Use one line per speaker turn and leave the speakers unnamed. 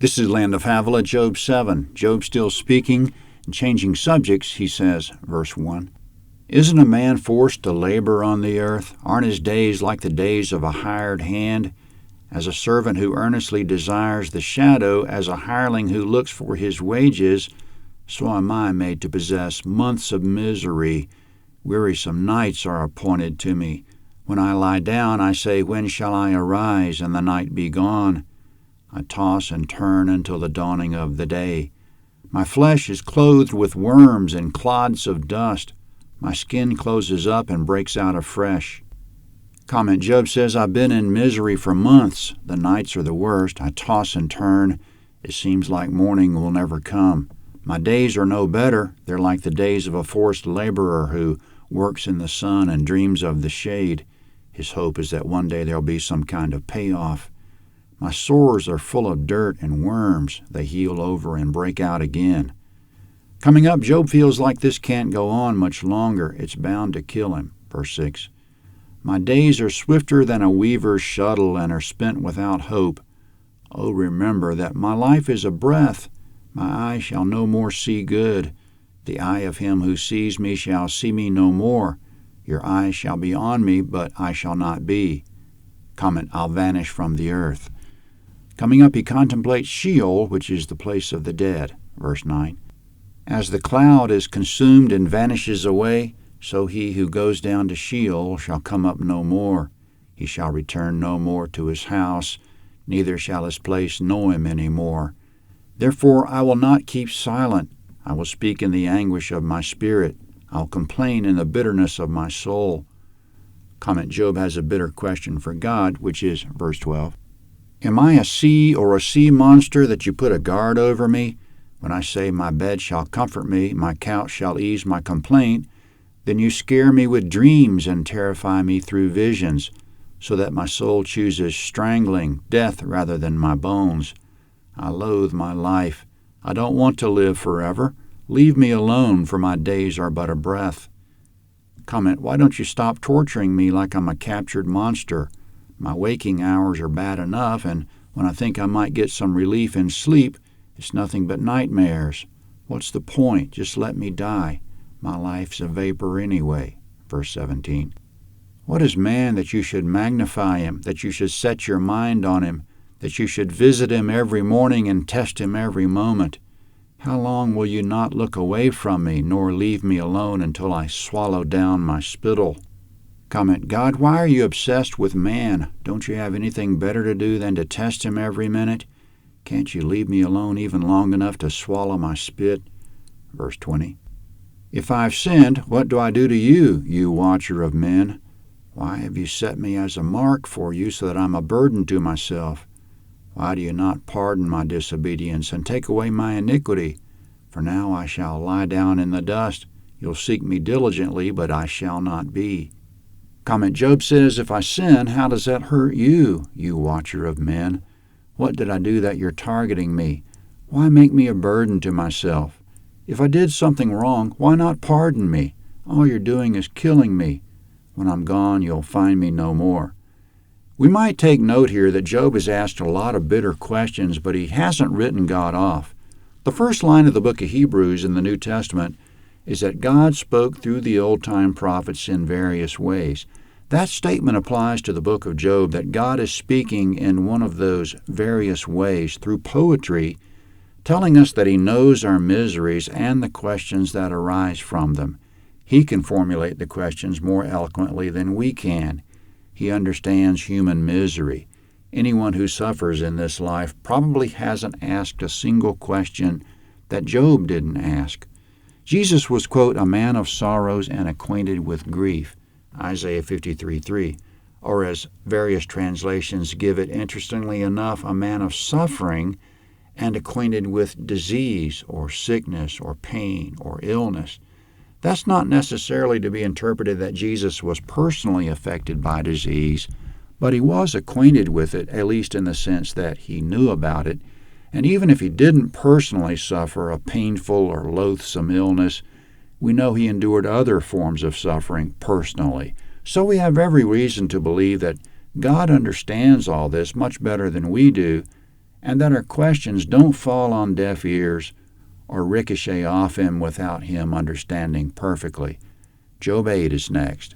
This is Land of Havilah, Job 7. Job still speaking and changing subjects. He says, verse 1, "Isn't a man forced to labor on the earth? Aren't his days like the days of a hired hand? As a servant who earnestly desires the shadow, as a hireling who looks for his wages, so am I made to possess months of misery. Wearisome nights are appointed to me. When I lie down, I say, when shall I arise, and the night be gone? I toss and turn until the dawning of the day. My flesh is clothed with worms and clods of dust. My skin closes up and breaks out afresh." Comment: Job says, "I've been in misery for months. The nights are the worst. I toss and turn. It seems like morning will never come. My days are no better. They're like the days of a forced laborer who works in the sun and dreams of the shade. His hope is that one day there'll be some kind of payoff. My sores are full of dirt and worms. They heal over and break out again." Coming up, Job feels like this can't go on much longer. It's bound to kill him. Verse 6, "My days are swifter than a weaver's shuttle and are spent without hope. Oh, remember that my life is a breath. My eye shall no more see good. The eye of him who sees me shall see me no more. Your eye shall be on me, but I shall not be." Comment: I'll vanish from the earth. Coming up, he contemplates Sheol, which is the place of the dead. Verse 9, "As the cloud is consumed and vanishes away, so he who goes down to Sheol shall come up no more. He shall return no more to his house, neither shall his place know him any more. Therefore I will not keep silent. I will speak in the anguish of my spirit. I'll complain in the bitterness of my soul." Comment: Job has a bitter question for God, which is, verse 12, "Am I a sea or a sea monster that you put a guard over me? When I say my bed shall comfort me, my couch shall ease my complaint, then you scare me with dreams and terrify me through visions, so that my soul chooses strangling, death rather than my bones. I loathe my life. I don't want to live forever. Leave me alone, for my days are but a breath." Comment: Why don't you stop torturing me like I'm a captured monster? My waking hours are bad enough, and when I think I might get some relief in sleep, it's nothing but nightmares. What's the point? Just let me die. My life's a vapor anyway. Verse 17. "What is man that you should magnify him, that you should set your mind on him, that you should visit him every morning and test him every moment? How long will you not look away from me, nor leave me alone until I swallow down my spittle?" Comment: God, why are you obsessed with man? Don't you have anything better to do than to test him every minute? Can't you leave me alone even long enough to swallow my spit? Verse 20. "If I've sinned, what do I do to you, you watcher of men? Why have you set me as a mark for you so that I'm a burden to myself? Why do you not pardon my disobedience and take away my iniquity? For now I shall lie down in the dust. You'll seek me diligently, but I shall not be." Comment: Job says, if I sin, how does that hurt you, you watcher of men? What did I do that you're targeting me? Why make me a burden to myself? If I did something wrong, why not pardon me? All you're doing is killing me. When I'm gone, you'll find me no more. We might take note here that Job has asked a lot of bitter questions, but he hasn't written God off. The first line of the book of Hebrews in the New Testament is that God spoke through the old-time prophets in various ways. That statement applies to the book of Job, that God is speaking in one of those various ways through poetry, telling us that he knows our miseries and the questions that arise from them. He can formulate the questions more eloquently than we can. He understands human misery. Anyone who suffers in this life probably hasn't asked a single question that Job didn't ask. Jesus was, quote, a man of sorrows and acquainted with grief, Isaiah 53:3, or as various translations give it, interestingly enough, a man of suffering and acquainted with disease or sickness or pain or illness. That's not necessarily to be interpreted that Jesus was personally affected by disease, but he was acquainted with it, at least in the sense that he knew about it. And even if he didn't personally suffer a painful or loathsome illness, we know he endured other forms of suffering personally. So we have every reason to believe that God understands all this much better than we do, and that our questions don't fall on deaf ears or ricochet off him without him understanding perfectly. Job 8 is next.